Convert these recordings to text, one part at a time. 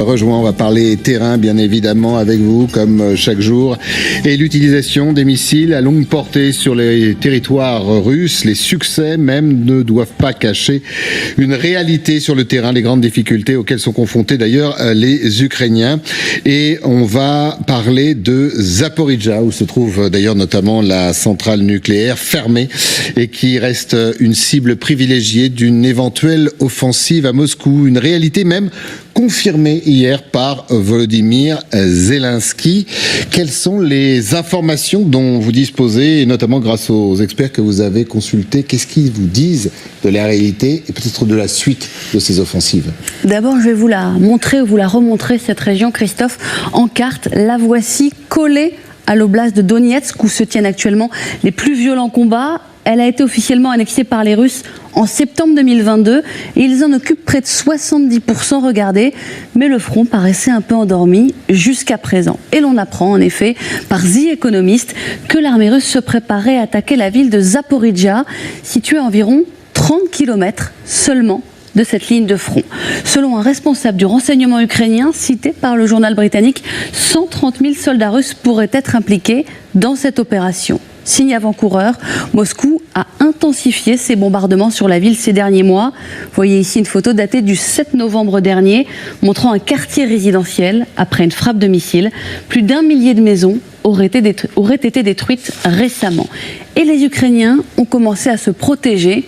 rejoint. On va parler terrain, bien évidemment, avec vous, comme chaque jour. Et l'utilisation des missiles à longue portée sur les territoires russes, les succès même ne doivent pas cacher une réalité sur le terrain, les grandes difficultés auxquelles sont confrontés d'ailleurs les Ukrainiens. Et on va parler de Zaporijia, où se trouve d'ailleurs notamment la centrale nucléaire fermée et qui reste une cible privilégiée d'une éventuelle offensive à Moscou. Une réalité même confirmée hier par Volodymyr Zelensky. Quelles sont les informations dont vous disposez, et notamment grâce aux experts que vous avez consultés? Qu'est-ce qu'ils vous disent de la réalité et peut-être de la suite de ces offensives? D'abord, je vais vous la montrer ou vous la remontrer, cette région, Christophe, en carte. La voici collée à l'oblast de Donetsk, où se tiennent actuellement les plus violents combats. Elle a été officiellement annexée par les Russes en septembre 2022 et ils en occupent près de 70%, regardez. Mais le front paraissait un peu endormi jusqu'à présent. Et l'on apprend en effet par The Economist que l'armée russe se préparait à attaquer la ville de Zaporijia, située à environ 30 km seulement de cette ligne de front. Selon un responsable du renseignement ukrainien cité par le journal britannique, 130 000 soldats russes pourraient être impliqués dans cette opération. Signe avant-coureur, Moscou a intensifié ses bombardements sur la ville ces derniers mois. Vous voyez ici une photo datée du 7 novembre dernier, montrant un quartier résidentiel après une frappe de missiles. Plus d'1 millier de maisons auraient été détruites récemment. Et les Ukrainiens ont commencé à se protéger,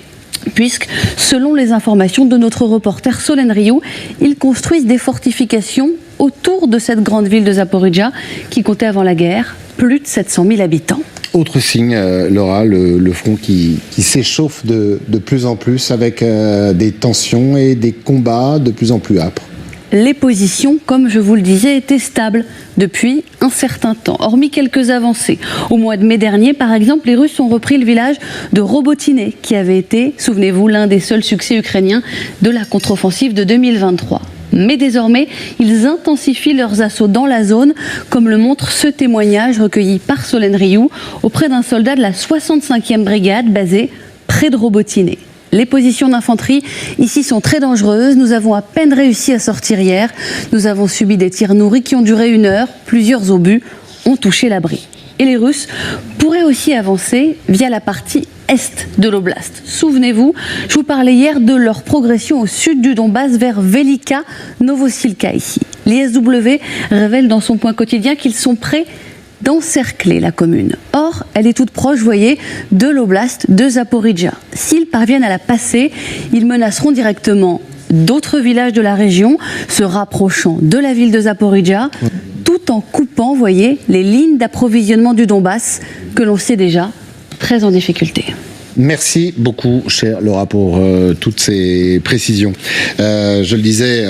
puisque, selon les informations de notre reporter Solène Rioux, ils construisent des fortifications autour de cette grande ville de Zaporijia, qui comptait avant la guerre plus de 700 000 habitants. Autre signe, Laura, le front qui s'échauffe de plus en plus avec des tensions et des combats de plus en plus âpres. Les positions, comme je vous le disais, étaient stables depuis un certain temps, hormis quelques avancées. Au mois de mai dernier, par exemple, les Russes ont repris le village de Robotyne, qui avait été, souvenez-vous, l'un des seuls succès ukrainiens de la contre-offensive de 2023. Mais désormais, ils intensifient leurs assauts dans la zone, comme le montre ce témoignage recueilli par Solène Rioux auprès d'un soldat de la 65e brigade basée près de Robotyne. Les positions d'infanterie ici sont très dangereuses. Nous avons à peine réussi à sortir hier. Nous avons subi des tirs nourris qui ont duré 1 heure. Plusieurs obus ont touché l'abri. Et les Russes pourraient aussi avancer via la partie est de l'oblast. Souvenez-vous, je vous parlais hier de leur progression au sud du Donbass vers Velika Novosilka ici. L'ISW révèle dans son point quotidien qu'ils sont prêts d'encercler la commune. Or, elle est toute proche, voyez, de l'oblast de Zaporijia. S'ils parviennent à la passer, ils menaceront directement d'autres villages de la région, se rapprochant de la ville de Zaporijia, tout en coupant, voyez, les lignes d'approvisionnement du Donbass que l'on sait déjà très en difficulté. Merci beaucoup, chère Laura, pour toutes ces précisions. Je le disais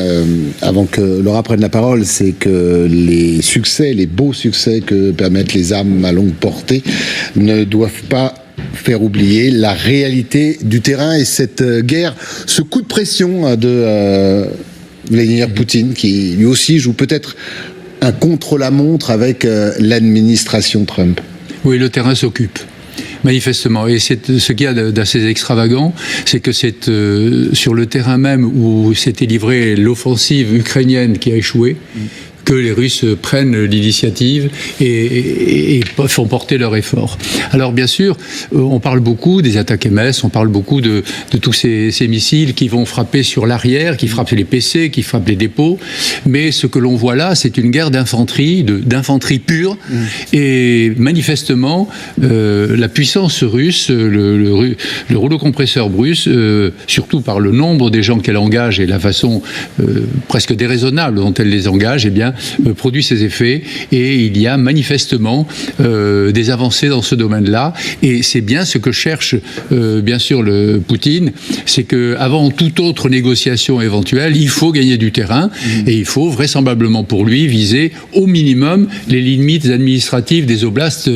avant que Laura prenne la parole, c'est que les succès, les beaux succès que permettent les armes à longue portée ne doivent pas faire oublier la réalité du terrain et cette guerre, ce coup de pression de Vladimir Poutine, qui lui aussi joue peut-être un contre-la-montre avec l'administration Trump. Oui, le terrain s'occupe. Manifestement. Et ce qu'il y a d'assez extravagant, c'est que c'est sur le terrain même où s'était livrée l'offensive ukrainienne qui a échoué, que les Russes prennent l'initiative et font porter leur effort. Alors bien sûr, on parle beaucoup des attaques MS, on parle beaucoup de tous ces missiles qui vont frapper sur l'arrière, qui frappent les PC, qui frappent les dépôts, mais ce que l'on voit là, c'est une guerre d'infanterie, d'infanterie pure, et manifestement, la puissance russe, le rouleau compresseur russe, surtout par le nombre des gens qu'elle engage et la façon presque déraisonnable dont elle les engage, eh bien, produit ses effets, et il y a manifestement des avancées dans ce domaine-là, et c'est bien ce que cherche bien sûr le Poutine, c'est qu'avant toute autre négociation éventuelle, il faut gagner du terrain, et il faut vraisemblablement pour lui viser au minimum les limites administratives des oblasts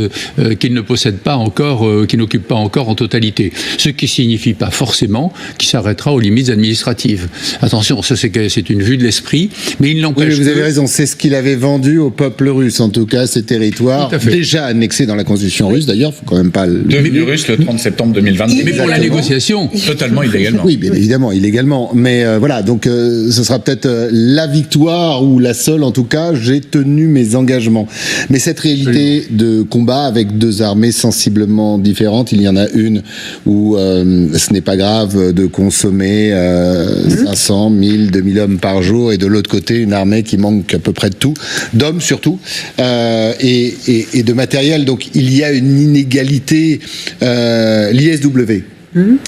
qu'il ne possède pas encore, qu'il n'occupe pas encore en totalité, ce qui signifie pas forcément qu'il s'arrêtera aux limites administratives. Attention, ça c'est une vue de l'esprit, mais il n'empêche. Oui, vous avez raison, c'est ce qu'il avait vendu au peuple russe, en tout cas, ces territoires, déjà annexés dans la constitution russe, d'ailleurs, il ne faut quand même pas le... Devenu russe le 30 septembre 2022. Mais pour la négociation. Totalement illégalement. Oui, bien évidemment, illégalement. Mais voilà, donc ce sera peut-être la victoire, ou la seule, en tout cas, j'ai tenu mes engagements. Mais cette réalité de combat avec deux armées sensiblement différentes, il y en a une où ce n'est pas grave de consommer 500, 1000, 2000 hommes par jour, et de l'autre côté, une armée qui manque à peu près de tout, d'hommes surtout, et de matériel. Donc il y a une inégalité. L'ISW,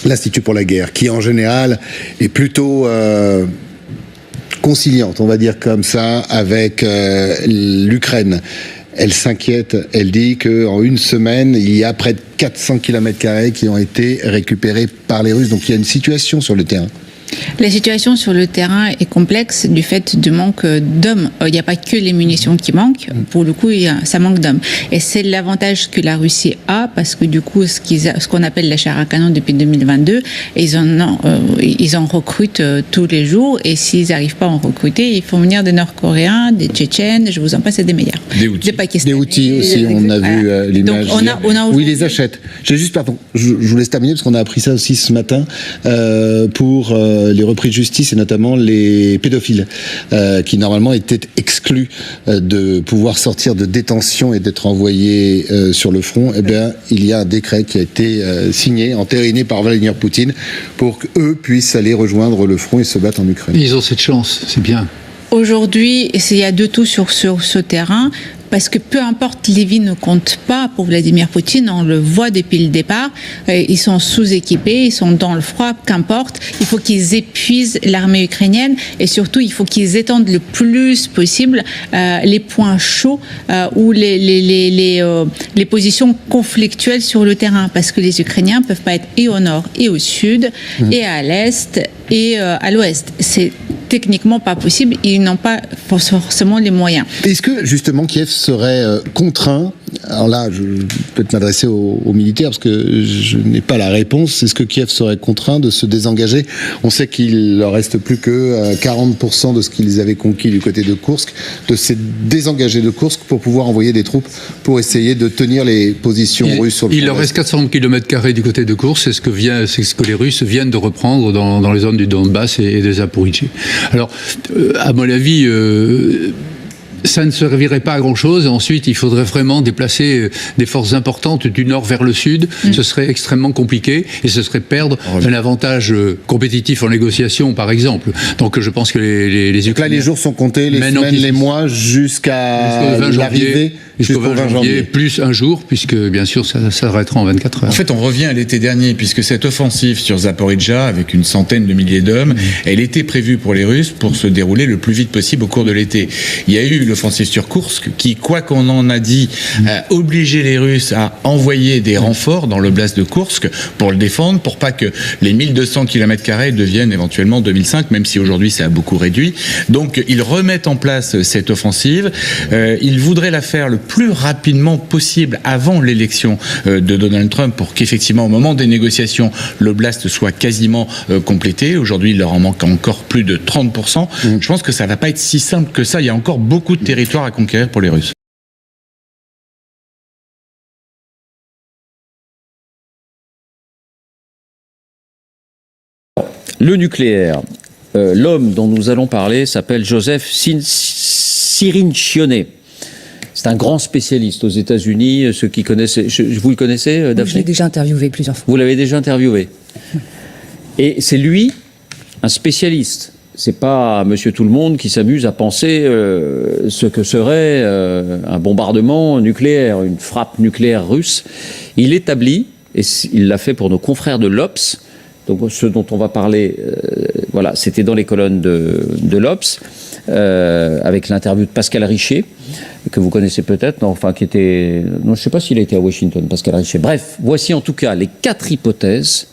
l'Institut pour la guerre, qui en général est plutôt conciliante, on va dire comme ça, avec l'Ukraine. Elle s'inquiète, elle dit qu'en une semaine, il y a près de 400 km² qui ont été récupérés par les Russes. Donc il y a une situation sur le terrain. La situation sur le terrain est complexe du fait du manque d'hommes. Il n'y a pas que les munitions qui manquent. Pour le coup, ça manque d'hommes. Et c'est l'avantage que la Russie a, parce que du coup, ce qu'on appelle la chair à canon depuis 2022, ils en recrutent tous les jours. Et s'ils n'arrivent pas à en recruter, ils font venir des Nord-Coréens, des Tchétchènes, je vous en passe, et des meilleurs. Des Pakistanais. Des outils aussi, on a vu l'image. Donc, où ils les achètent. J'ai juste, pardon, je vous laisse terminer, parce qu'on a appris ça aussi ce matin, pour les repris de justice, et notamment les pédophiles, qui normalement étaient exclus de pouvoir sortir de détention et d'être envoyés sur le front. Eh bien, il y a un décret qui a été signé, entériné par Vladimir Poutine, pour qu'eux puissent aller rejoindre le front et se battre en Ukraine. Ils ont cette chance, c'est bien. Aujourd'hui, il y a de tout sur ce terrain, parce que peu importe, les vies ne comptent pas pour Vladimir Poutine, on le voit depuis le départ, ils sont sous-équipés, ils sont dans le froid, qu'importe, il faut qu'ils épuisent l'armée ukrainienne, et surtout il faut qu'ils étendent le plus possible les points chauds ou les positions conflictuelles sur le terrain, parce que les Ukrainiens ne peuvent pas être et au nord et au sud, et à l'est et à l'ouest. C'est techniquement pas possible, ils n'ont pas forcément les moyens. Est-ce que justement Kiev serait contraint, alors là je vais peut-être m'adresser aux militaires parce que je n'ai pas la réponse, est-ce que Kiev serait contraint de se désengager? On sait qu'il leur reste plus que 40% de ce qu'ils avaient conquis du côté de Koursk, de se désengager de Koursk pour pouvoir envoyer des troupes pour essayer de tenir les positions russes sur le front. Il leur reste 400 km² du côté de Koursk, c'est ce que les Russes viennent de reprendre dans les zones du Donbass et des Zaporijie. Alors, à mon avis, ça ne servirait pas à grand-chose. Ensuite, il faudrait vraiment déplacer des forces importantes du nord vers le sud. Ce serait extrêmement compliqué et ce serait perdre un avantage compétitif en négociation, par exemple. Donc, je pense que les Ukrainiens... Donc là, les jours sont comptés, les semaines, les mois, jusqu'à l'arrivée. Jusqu'au 20 janvier, plus un jour, puisque bien sûr ça s'arrêtera en 24 heures. En fait, on revient à l'été dernier, puisque cette offensive sur Zaporijia, avec une centaine de milliers d'hommes, elle était prévue pour les Russes pour se dérouler le plus vite possible au cours de l'été. Il y a eu l'offensive sur Koursk, qui, quoi qu'on en a dit, a obligé les Russes à envoyer des renforts dans l'oblast de Koursk pour le défendre, pour pas que les 1200 km² deviennent éventuellement 2005, même si aujourd'hui ça a beaucoup réduit. Donc, ils remettent en place cette offensive. Ils voudraient la faire le plus rapidement possible avant l'élection de Donald Trump pour qu'effectivement au moment des négociations l'oblast soit quasiment complété. Aujourd'hui il leur en manque encore plus de 30%. Je pense que ça va pas être si simple que ça, il y a encore beaucoup de territoires à conquérir pour les Russes. Le nucléaire. L'homme dont nous allons parler s'appelle Joseph Cirincione. C'est un grand spécialiste aux États-Unis. Ceux qui connaissent, vous le connaissez, Daphné ? Je l'ai déjà interviewé plusieurs fois. Vous l'avez déjà interviewé. Et c'est lui, un spécialiste. C'est pas Monsieur Tout-le-Monde qui s'amuse à penser ce que serait un bombardement nucléaire, une frappe nucléaire russe. Il établit, et il l'a fait pour nos confrères de l'Obs, donc ce dont on va parler, voilà, c'était dans les colonnes de l'Obs, avec l'interview de Pascal Richer, que vous connaissez peut-être, enfin qui était, non, je ne sais pas s'il a été à Washington, Pascal Richer. Bref, voici en tout cas les 4 hypothèses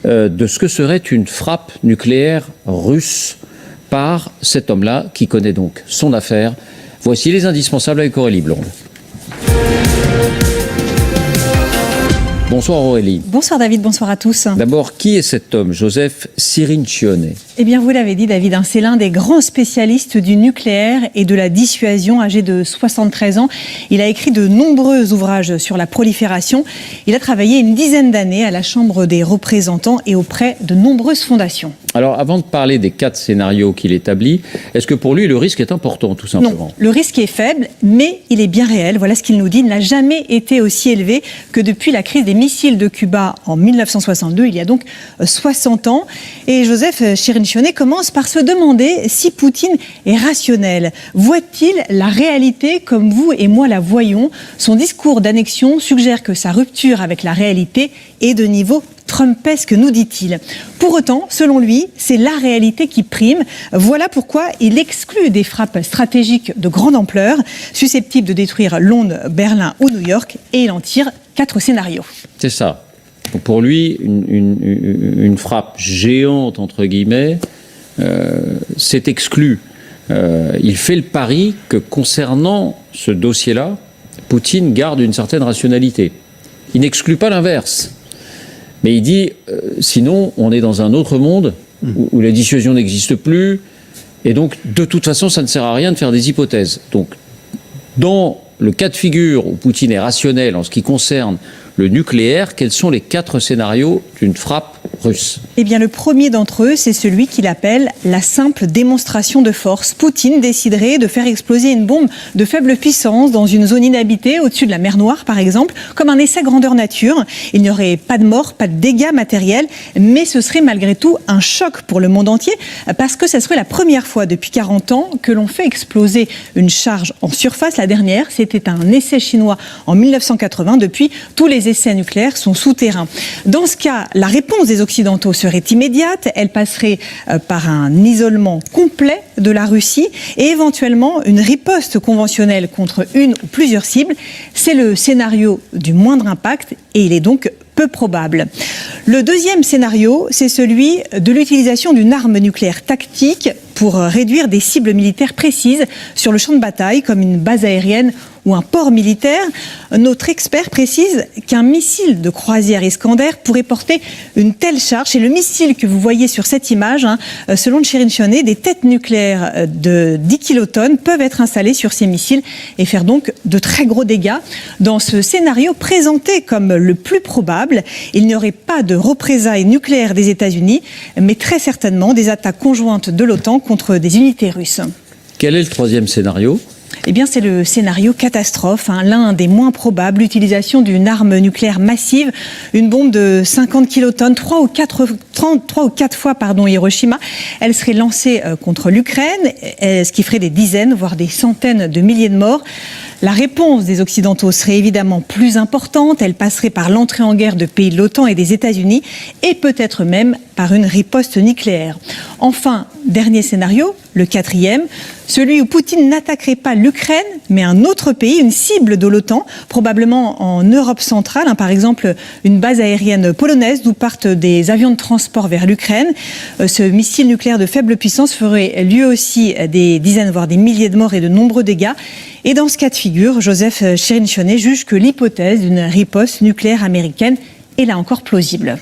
de ce que serait une frappe nucléaire russe par cet homme-là, qui connaît donc son affaire. Voici les indispensables avec Aurélie Blonde. Bonsoir Aurélie. Bonsoir David, bonsoir à tous. D'abord, qui est cet homme, Joseph Cirincione? Eh bien, vous l'avez dit David, c'est l'un des grands spécialistes du nucléaire et de la dissuasion, âgé de 73 ans. Il a écrit de nombreux ouvrages sur la prolifération. Il a travaillé une dizaine d'années à la Chambre des représentants et auprès de nombreuses fondations. Alors, avant de parler des 4 scénarios qu'il établit, est-ce que pour lui, le risque est important, tout simplement? Non, le risque est faible, mais il est bien réel. Voilà ce qu'il nous dit. Il n'a jamais été aussi élevé que depuis la crise des missiles de Cuba en 1962, il y a donc 60 ans. Et Joseph Cirincione commence par se demander si Poutine est rationnel. Voit-il la réalité comme vous et moi la voyons? Son discours d'annexion suggère que sa rupture avec la réalité est de niveau trumpesque, nous dit-il. Pour autant, selon lui, c'est la réalité qui prime. Voilà pourquoi il exclut des frappes stratégiques de grande ampleur, susceptibles de détruire Londres, Berlin ou New York, et il en tire 4 scénarios. C'est ça. Donc pour lui, une frappe géante, entre guillemets, c'est exclu. Il fait le pari que concernant ce dossier-là, Poutine garde une certaine rationalité. Il n'exclut pas l'inverse. Mais il dit, sinon, on est dans un autre monde où la dissuasion n'existe plus, et donc, de toute façon, ça ne sert à rien de faire des hypothèses. Donc, dans le cas de figure où Poutine est rationnel en ce qui concerne le nucléaire, quels sont les 4 scénarios d'une frappe russe? Eh bien, le premier d'entre eux, c'est celui qu'il appelle la simple démonstration de force. Poutine déciderait de faire exploser une bombe de faible puissance dans une zone inhabitée, au-dessus de la mer Noire, par exemple, comme un essai grandeur nature. Il n'y aurait pas de morts, pas de dégâts matériels, mais ce serait malgré tout un choc pour le monde entier, parce que ça serait la première fois depuis 40 ans que l'on fait exploser une charge en surface. La dernière, c'était un essai chinois en 1980. Depuis, tous les essais nucléaires sont souterrains. Dans ce cas, la réponse des Occidentaux serait immédiate. Elle passerait par un isolement complet de la Russie et éventuellement une riposte conventionnelle contre une ou plusieurs cibles. C'est le scénario du moindre impact et il est donc peu probable. Le deuxième scénario, c'est celui de l'utilisation d'une arme nucléaire tactique pour réduire des cibles militaires précises sur le champ de bataille, comme une base aérienne ou un port militaire. Notre expert précise qu'un missile de croisière Iskander pourrait porter une telle charge. Et le missile que vous voyez sur cette image, selon Cirincione, des têtes nucléaires de 10 kilotonnes peuvent être installées sur ces missiles et faire donc de très gros dégâts. Dans ce scénario présenté comme le plus probable, il n'y aurait pas de représailles nucléaires des États-Unis, mais très certainement des attaques conjointes de l'OTAN contre des unités russes. Quel est le troisième scénario? Eh bien, c'est le scénario catastrophe, l'un des moins probables, l'utilisation d'une arme nucléaire massive, une bombe de 50 kilotonnes, 3 ou 4 fois Hiroshima. Elle serait lancée contre l'Ukraine, ce qui ferait des dizaines, voire des centaines de milliers de morts. La réponse des Occidentaux serait évidemment plus importante. Elle passerait par l'entrée en guerre de pays de l'OTAN et des États-Unis, et peut-être même par une riposte nucléaire. Enfin, dernier scénario, le quatrième, celui où Poutine n'attaquerait pas l'Ukraine, mais un autre pays, une cible de l'OTAN, probablement en Europe centrale, par exemple une base aérienne polonaise d'où partent des avions de transport vers l'Ukraine. Ce missile nucléaire de faible puissance ferait lui aussi des dizaines, voire des milliers de morts et de nombreux dégâts. Et dans ce cas de figure, Joseph Cirincione juge que l'hypothèse d'une riposte nucléaire américaine est là encore plausible.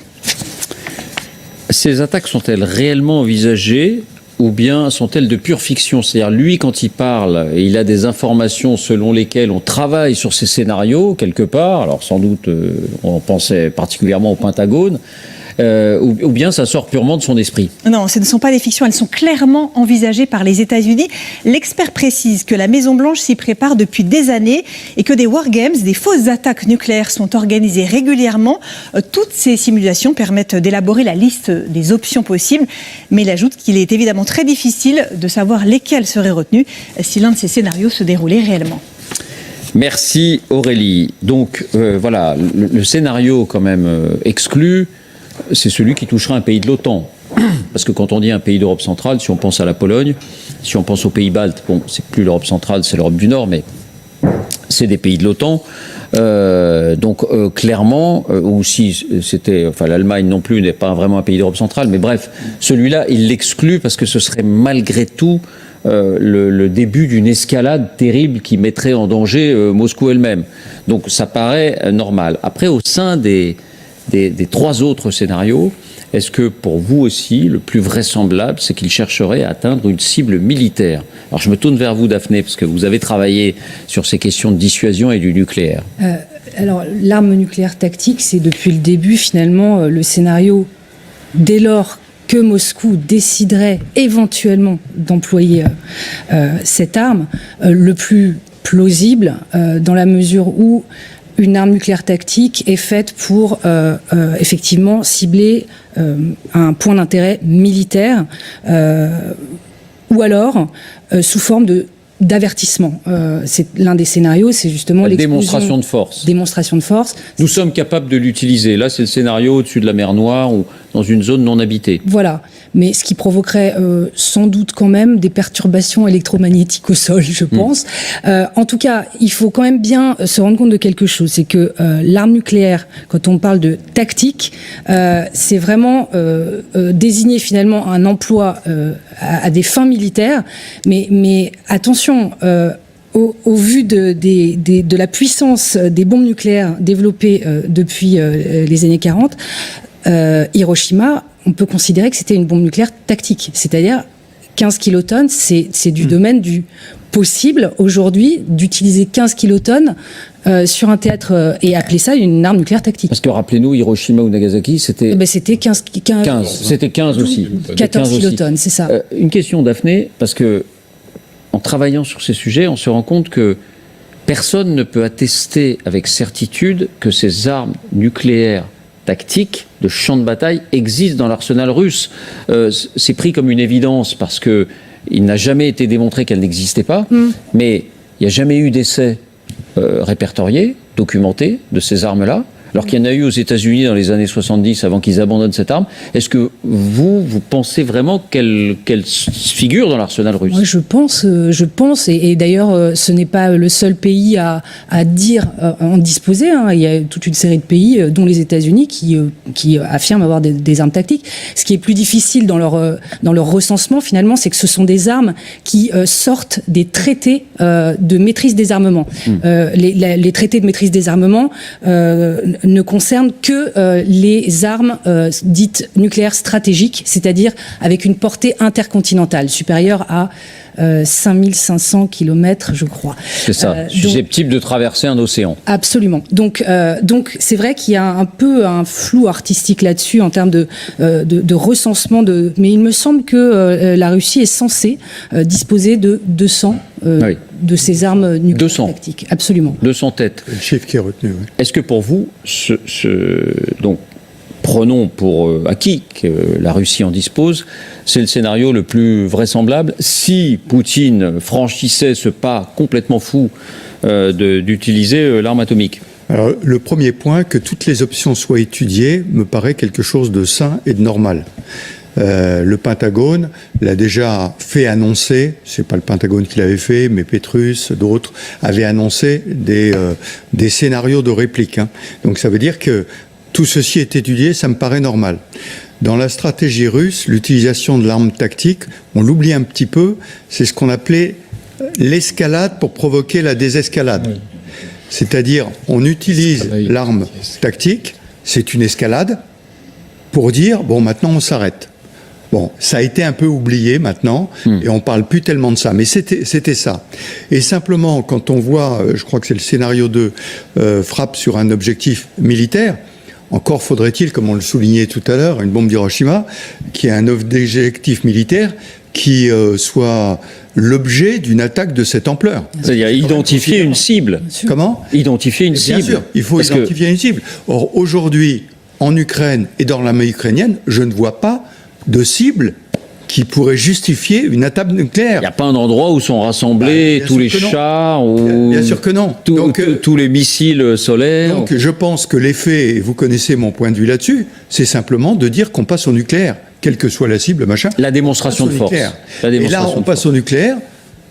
Ces attaques sont-elles réellement envisagées ou bien sont-elles de pure fiction? C'est-à-dire, lui, quand il parle, il a des informations selon lesquelles on travaille sur ces scénarios, quelque part, alors sans doute on pensait particulièrement au Pentagone, ou bien ça sort purement de son esprit? Non, ce ne sont pas des fictions, elles sont clairement envisagées par les États-Unis. L'expert précise que la Maison-Blanche s'y prépare depuis des années et que des wargames, des fausses attaques nucléaires sont organisées régulièrement. Toutes ces simulations permettent d'élaborer la liste des options possibles, mais il ajoute qu'il est évidemment très difficile de savoir lesquelles seraient retenues si l'un de ces scénarios se déroulait réellement. Merci Aurélie. Donc voilà, le scénario quand même exclu, c'est celui qui touchera un pays de l'OTAN. Parce que quand on dit un pays d'Europe centrale, si on pense à la Pologne, si on pense aux pays baltes, bon, c'est plus l'Europe centrale, c'est l'Europe du Nord, mais c'est des pays de l'OTAN. Donc clairement, ou si c'était, enfin l'Allemagne non plus n'est pas vraiment un pays d'Europe centrale, mais bref, celui-là, il l'exclut parce que ce serait malgré tout le début d'une escalade terrible qui mettrait en danger Moscou elle-même. Donc ça paraît normal. Après, au sein des 3 autres scénarios, est-ce que pour vous aussi, le plus vraisemblable, c'est qu'il chercherait à atteindre une cible militaire? Alors je me tourne vers vous, Daphné, parce que vous avez travaillé sur ces questions de dissuasion et du nucléaire. Alors l'arme nucléaire tactique, c'est depuis le début finalement le scénario, dès lors que Moscou déciderait éventuellement d'employer cette arme, le plus plausible dans la mesure où une arme nucléaire tactique est faite pour effectivement cibler un point d'intérêt militaire ou alors sous forme d'avertissement. C'est l'un des scénarios, c'est justement la l'explosion. démonstration de force. Démonstration de force. Nous sommes capables de l'utiliser. Là, c'est le scénario au-dessus de la mer Noire ou dans une zone non habitée. Voilà. Mais ce qui provoquerait sans doute quand même des perturbations électromagnétiques au sol, je pense. En tout cas, il faut quand même bien se rendre compte de quelque chose. C'est que l'arme nucléaire, quand on parle de tactique, c'est vraiment désigner finalement un emploi à des fins militaires. Mais attention, au vu de la puissance des bombes nucléaires développées depuis les années 40, Hiroshima, on peut considérer que c'était une bombe nucléaire tactique. C'est-à-dire 15 kilotonnes, c'est du domaine du possible aujourd'hui d'utiliser 15 kilotonnes sur un théâtre et appeler ça une arme nucléaire tactique. Parce que rappelez-nous, Hiroshima ou Nagasaki, c'était... C'était 15. C'était 15 aussi. 14 kilotonnes, c'est ça. Une question, Daphné, parce que en travaillant sur ces sujets, on se rend compte que personne ne peut attester avec certitude que ces armes nucléaires tactiques de champ de bataille existent dans l'arsenal russe. C'est pris comme une évidence parce que il n'a jamais été démontré qu'elles n'existaient pas, mais il n'y a jamais eu d'essai répertorié, documenté de ces armes-là, alors qu'il y en a eu aux États-Unis dans les années 70 avant qu'ils abandonnent cette arme. Est-ce que vous pensez vraiment qu'elle figure dans l'arsenal russe? Moi, je pense, et d'ailleurs, ce n'est pas le seul pays à dire en disposer. Hein. Il y a toute une série de pays, dont les États-Unis, qui affirment avoir des armes tactiques. Ce qui est plus difficile dans leur recensement, finalement, c'est que ce sont des armes qui sortent des traités de maîtrise des armements. Les traités de maîtrise des armements ne concernent que les armes dites nucléaires stratégiques, c'est-à-dire avec une portée intercontinentale supérieure à 5500 km, je crois. C'est ça, susceptible de traverser un océan. Absolument. Donc c'est vrai qu'il y a un peu un flou artistique là-dessus en termes de recensement. Mais il me semble que la Russie est censée disposer de 200 de ces armes nucléaires tactiques. Absolument. 200 têtes. Le chiffre qui est retenu. Oui. Est-ce que pour vous, donc prenons pour acquis que la Russie en dispose, c'est le scénario le plus vraisemblable si Poutine franchissait ce pas complètement fou d'utiliser l'arme atomique? Alors, le premier point, que toutes les options soient étudiées, me paraît quelque chose de sain et de normal. Le Pentagone l'a déjà fait annoncer, c'est pas le Pentagone qui l'avait fait, mais Petrus, d'autres, avaient annoncé des scénarios de réplique. Hein. Donc ça veut dire que tout ceci est étudié, ça me paraît normal. Dans la stratégie russe, l'utilisation de l'arme tactique, on l'oublie un petit peu, c'est ce qu'on appelait l'escalade pour provoquer la désescalade. Oui. C'est-à-dire, on utilise l'arme tactique, c'est une escalade, pour dire, bon, maintenant on s'arrête. Bon, ça a été un peu oublié maintenant, et on parle plus tellement de ça, mais c'était ça. Et simplement, quand on voit, je crois que c'est le scénario 2, frappe sur un objectif militaire, encore faudrait-il, comme on le soulignait tout à l'heure, une bombe d'Hiroshima, qui est un objectif militaire qui soit l'objet d'une attaque de cette ampleur. C'est-à-dire identifier une cible. Comment ? Identifier une cible. Bien sûr, il faut identifier une cible. Or, aujourd'hui, en Ukraine et dans l'armée ukrainienne, je ne vois pas de cible qui pourrait justifier une attaque nucléaire. Il n'y a pas un endroit où sont rassemblés tous les chars ou... Bien sûr que non. Tous les missiles solaires. Donc je pense que l'effet, et vous connaissez mon point de vue là-dessus, c'est simplement de dire qu'on passe au nucléaire, quelle que soit la cible, machin. La démonstration de force. Et là, on passe au nucléaire,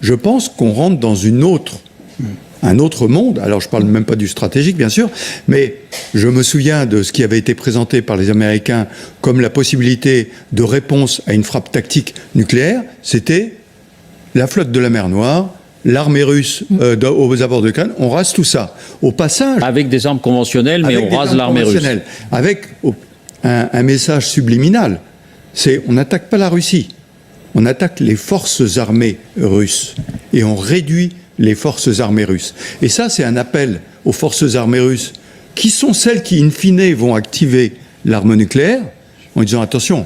je pense qu'on rentre dans un autre monde. Alors, je ne parle même pas du stratégique, bien sûr, mais je me souviens de ce qui avait été présenté par les Américains comme la possibilité de réponse à une frappe tactique nucléaire, c'était la flotte de la mer Noire, l'armée russe aux abords de l'Ukraine, on rase tout ça. Au passage... Avec des armes conventionnelles, mais on rase l'armée russe. Avec un message subliminal, c'est on n'attaque pas la Russie, on attaque les forces armées russes et on réduit les forces armées russes. Et ça, c'est un appel aux forces armées russes, qui sont celles qui, in fine, vont activer l'arme nucléaire, en disant attention,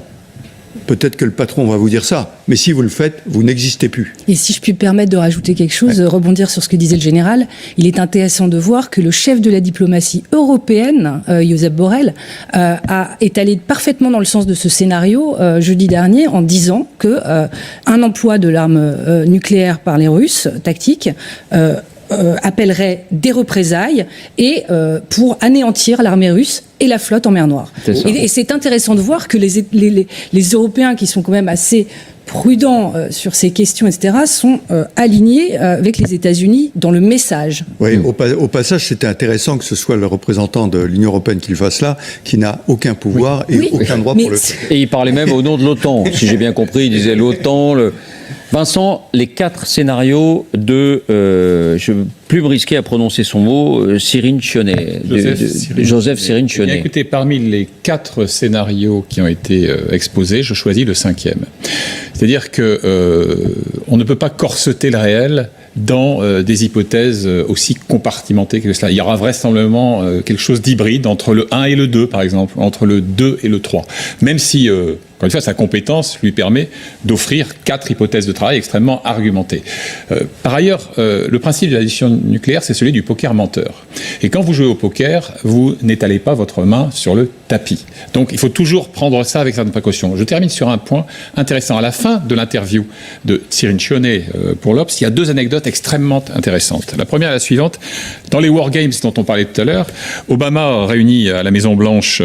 peut-être que le patron va vous dire ça, mais si vous le faites, vous n'existez plus. Et si je puis me permettre de rajouter quelque chose, rebondir sur ce que disait le général, il est intéressant de voir que le chef de la diplomatie européenne, Josep Borrell, est allé parfaitement dans le sens de ce scénario jeudi dernier en disant que un emploi de l'arme nucléaire par les Russes, tactique, appellerait des représailles et pour anéantir l'armée russe et la flotte en mer Noire. Et c'est intéressant de voir que les Européens, qui sont quand même assez prudents sur ces questions, etc., sont alignés avec les États-Unis dans le message. Oui, au passage, c'était intéressant que ce soit le représentant de l'Union européenne qui le fasse là, qui n'a aucun pouvoir et aucun droit pour le faire. Et il parlait même au nom de l'OTAN, si j'ai bien compris, il disait l'OTAN... Vincent, les 4 scénarios de, je ne veux plus me risquer à prononcer son mot, Cyrincionet, Joseph Cyrincionet. Écoutez, parmi les 4 scénarios qui ont été exposés, je choisis le 5e. C'est-à-dire que on ne peut pas corseter le réel dans des hypothèses aussi compartimentées que cela. Il y aura vraisemblablement quelque chose d'hybride entre le 1 et le 2, par exemple, entre le 2 et le 3. Même si, encore une fois, sa compétence lui permet d'offrir 4 hypothèses de travail extrêmement argumentées. Par ailleurs, le principe de la dissuasion nucléaire, c'est celui du poker menteur. Et quand vous jouez au poker, vous n'étalez pas votre main sur le tapis. Donc, il faut toujours prendre ça avec certaines précautions. Je termine sur un point intéressant. À la fin de l'interview de Cyrincionet pour l'Obs, il y a 2 anecdotes extrêmement intéressantes. La première est la suivante. Dans les War Games dont on parlait tout à l'heure, Obama réunit à la Maison-Blanche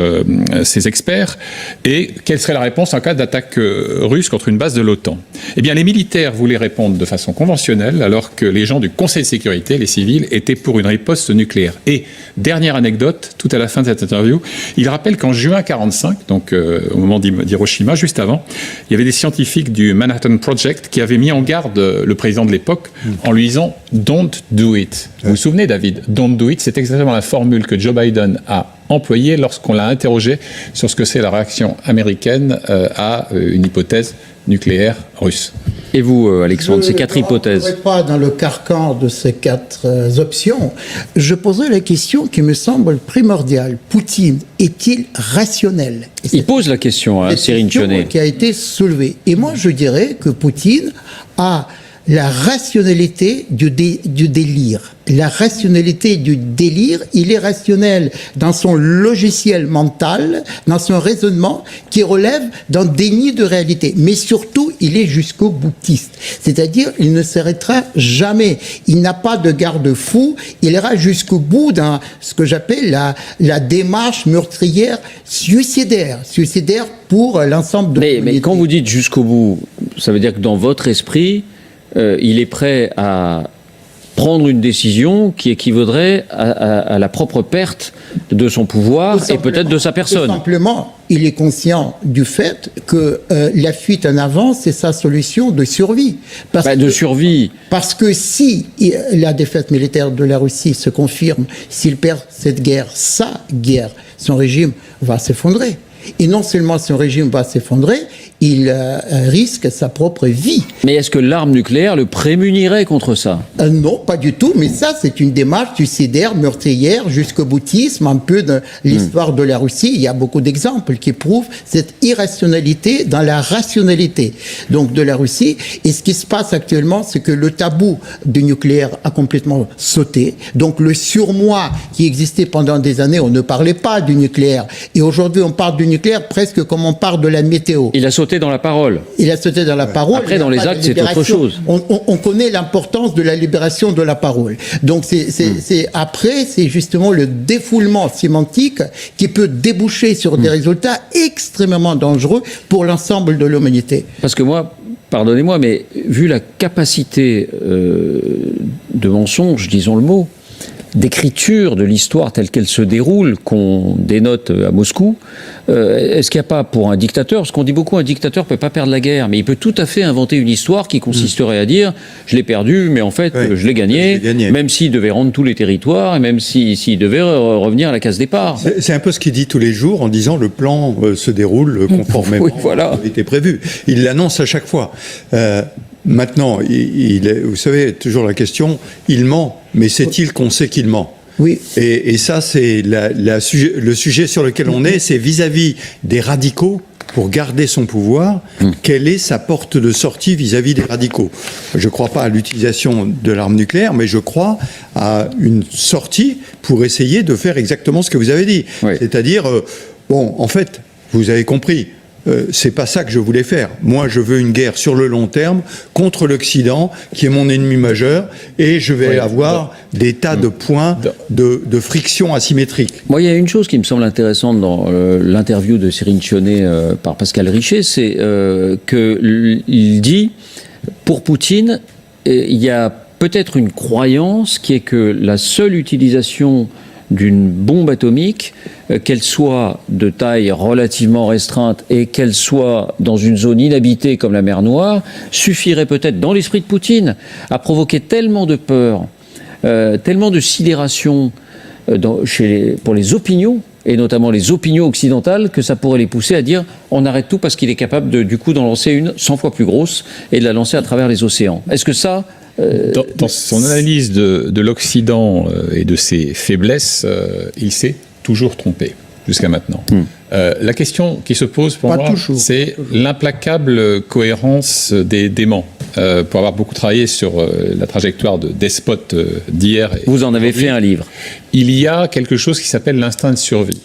ses experts. Et quelle serait la réponse en cas d'attaque russe contre une base de l'OTAN? Eh bien, les militaires voulaient répondre de façon conventionnelle, alors que les gens du Conseil de sécurité, les civils, étaient pour une riposte nucléaire. Et, dernière anecdote, tout à la fin de cette interview, il rappelle qu'en juin 1945, donc au moment d'Hiroshima, juste avant, il y avait des scientifiques du Manhattan Project qui avaient mis en garde le président de l'époque en lui disant « Don't do it ». Vous vous souvenez, David? « Don't do it », c'est exactement la formule que Joe Biden a employée lorsqu'on l'a interrogé sur ce que c'est la réaction américaine à une hypothèse nucléaire russe. Et vous, Alexandre, ces 4 hypothèses? Je ne pas dans le carcan de ces 4 options. Je poserai la question qui me semble primordiale. Poutine est-il rationnel? Il pose la question, hein, Cyrincionet. Qui a été soulevée. Et moi, je dirais que Poutine a la rationalité du délire. La rationalité du délire, il est rationnel dans son logiciel mental, dans son raisonnement, qui relève d'un déni de réalité. Mais surtout, il est jusqu'au boutiste. C'est-à-dire, il ne s'arrêtera jamais. Il n'a pas de garde-fou. Il ira jusqu'au bout dans ce que j'appelle la démarche meurtrière suicidaire. Suicidaire pour l'ensemble de l'humanité. Mais quand vous dites jusqu'au bout, ça veut dire que dans votre esprit, il est prêt à prendre une décision qui équivaudrait à la propre perte de son pouvoir et peut-être de sa personne. Tout simplement, il est conscient du fait que la fuite en avant, c'est sa solution de survie. Parce que si la défaite militaire de la Russie se confirme, s'il perd cette guerre, sa guerre, son régime va s'effondrer. Et non seulement son régime va s'effondrer, il risque sa propre vie. Mais est-ce que l'arme nucléaire le prémunirait contre ça? Non, pas du tout, mais ça c'est une démarche suicidaire, meurtrière, jusqu'au boutisme, un peu de l'histoire de la Russie. Il y a beaucoup d'exemples qui prouvent cette irrationalité dans la rationalité donc de la Russie. Et ce qui se passe actuellement, c'est que le tabou du nucléaire a complètement sauté. Donc le surmoi qui existait pendant des années, on ne parlait pas du nucléaire. Et aujourd'hui, on parle du nucléaire presque comme on parle de la météo. Il a sauté dans la parole. Il a sauté dans la parole. Après, dans les actes, c'est autre chose. On connaît l'importance de la libération de la parole. Donc, après, c'est justement le défoulement sémantique qui peut déboucher sur des résultats extrêmement dangereux pour l'ensemble de l'humanité. Parce que moi, pardonnez-moi, mais vu la capacité de mensonge, disons le mot, d'écriture de l'histoire telle qu'elle se déroule qu'on dénote à Moscou, est-ce qu'il n'y a pas pour un dictateur, parce qu'on dit beaucoup un dictateur ne peut pas perdre la guerre, mais il peut tout à fait inventer une histoire qui consisterait à dire je l'ai perdu, mais en fait je l'ai gagné, même s'il devait rendre tous les territoires et même s'il devait revenir à la case départ. C'est un peu ce qu'il dit tous les jours en disant le plan se déroule conformément à ce qui était prévu. Il l'annonce à chaque fois. Maintenant, vous savez, toujours la question, il ment, mais sait-il qu'on sait qu'il ment ? Oui. Et ça, c'est le sujet sur lequel on est, c'est vis-à-vis des radicaux, pour garder son pouvoir, quelle est sa porte de sortie vis-à-vis des radicaux ? Je ne crois pas à l'utilisation de l'arme nucléaire, mais je crois à une sortie pour essayer de faire exactement ce que vous avez dit. Oui. C'est-à-dire, en fait, vous avez compris, c'est pas ça que je voulais faire. Moi, je veux une guerre sur le long terme contre l'Occident, qui est mon ennemi majeur, et je vais avoir des tas de points de friction asymétrique. Moi, il y a une chose qui me semble intéressante dans l'interview de Cyril Chionnet par Pascal Richet, c'est qu'il dit, pour Poutine, il y a peut-être une croyance qui est que la seule utilisation d'une bombe atomique, qu'elle soit de taille relativement restreinte et qu'elle soit dans une zone inhabitée comme la mer Noire, suffirait peut-être, dans l'esprit de Poutine, à provoquer tellement de peur, tellement de sidération pour les opinions, et notamment les opinions occidentales, que ça pourrait les pousser à dire on arrête tout parce qu'il est capable du coup d'en lancer une 100 fois plus grosse et de la lancer à travers les océans. Est-ce que ça... Dans son analyse de l'Occident et de ses faiblesses, il s'est toujours trompé jusqu'à maintenant. La question qui se pose pour moi, c'est l'implacable cohérence des démons. Pour avoir beaucoup travaillé sur la trajectoire de despotes d'hier. Vous en avez fait un livre. Il y a quelque chose qui s'appelle l'instinct de survie.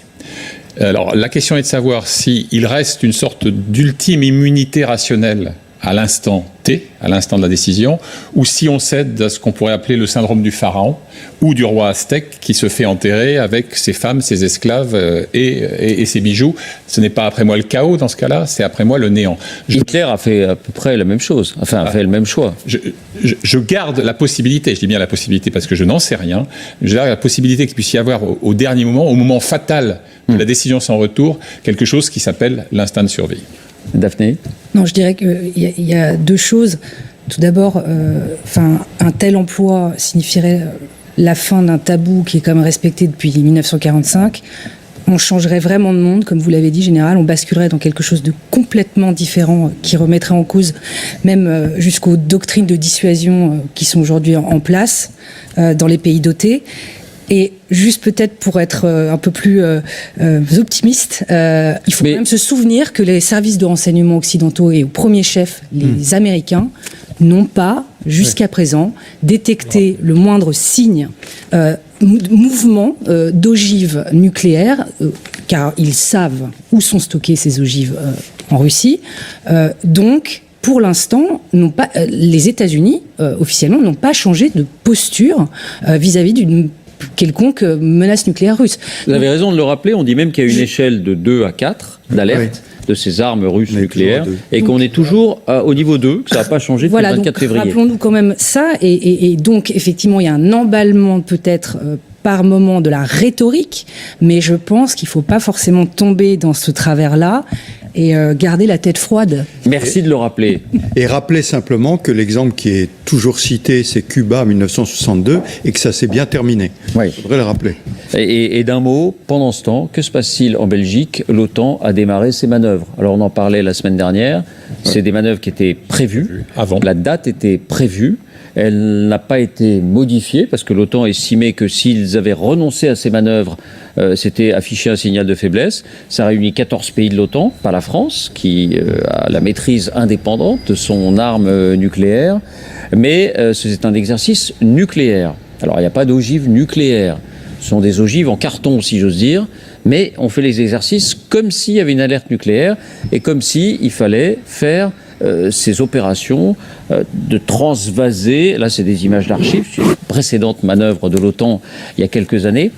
Alors la question est de savoir s'il reste une sorte d'ultime immunité rationnelle à l'instant T, à l'instant de la décision, ou si on cède à ce qu'on pourrait appeler le syndrome du pharaon ou du roi aztèque qui se fait enterrer avec ses femmes, ses esclaves et ses bijoux. Ce n'est pas après moi le chaos dans ce cas-là, c'est après moi le néant. Hitler a fait à peu près la même chose, a fait le même choix. Je garde la possibilité, je dis bien la possibilité parce que je n'en sais rien, je garde la possibilité qu'il puisse y avoir au dernier moment, au moment fatal de la décision sans retour, quelque chose qui s'appelle l'instinct de survie. Daphné ? Non, je dirais qu'il y a deux choses. Tout d'abord, un tel emploi signifierait la fin d'un tabou qui est quand même respecté depuis 1945. On changerait vraiment de monde, comme vous l'avez dit, Général. On basculerait dans quelque chose de complètement différent qui remettrait en cause même jusqu'aux doctrines de dissuasion qui sont aujourd'hui en place dans les pays dotés. Et juste peut-être pour être un peu plus optimiste, il faut quand même se souvenir que les services de renseignement occidentaux et au premier chef, les Américains, n'ont pas, jusqu'à présent, détecté le moindre signe, mouvement d'ogives nucléaires, car ils savent où sont stockées ces ogives en Russie. Donc, pour l'instant, les États-Unis, officiellement, n'ont pas changé de posture vis-à-vis d'une quelconque menace nucléaire russe. Vous avez raison de le rappeler, on dit même qu'il y a une échelle de 2 à 4 d'alerte de ces armes russes nucléaires et qu'on est toujours au niveau 2, que ça n'a pas changé depuis le 24 février. Rappelons-nous quand même ça, et donc effectivement il y a un emballement peut-être par moment de la rhétorique, mais je pense qu'il ne faut pas forcément tomber dans ce travers-là et garder la tête froide. Merci de le rappeler. Et rappeler simplement que l'exemple qui est toujours cité, c'est Cuba en 1962, et que ça s'est bien terminé. Oui. Il faudrait le rappeler. Et d'un mot, pendant ce temps, que se passe-t-il en Belgique ? L'OTAN a démarré ses manœuvres. Alors on en parlait la semaine dernière, c'est des manœuvres qui étaient prévues, avant. La date était prévue. Elle n'a pas été modifiée parce que l'OTAN estimait que s'ils avaient renoncé à ces manœuvres, c'était afficher un signal de faiblesse. Ça réunit 14 pays de l'OTAN, pas la France, qui a la maîtrise indépendante de son arme nucléaire, mais c'est un exercice nucléaire. Alors il n'y a pas d'ogives nucléaires, ce sont des ogives en carton si j'ose dire, mais on fait les exercices comme s'il y avait une alerte nucléaire et comme s'il fallait faire ces opérations de transvaser, là c'est des images d'archives, c'est une précédente manœuvre de l'OTAN il y a quelques années,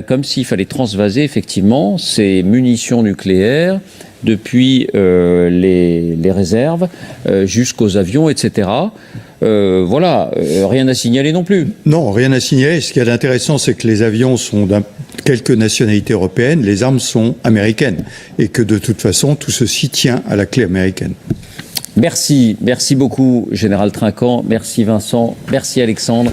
comme s'il fallait transvaser effectivement ces munitions nucléaires depuis les réserves jusqu'aux avions, etc. Voilà, rien à signaler non plus. Non, rien à signaler. Ce qui est intéressant, c'est que les avions sont quelques nationalités européennes, les armes sont américaines. Et que de toute façon, tout ceci tient à la clé américaine. Merci beaucoup, Général Trinquant. Merci Vincent. Merci Alexandre.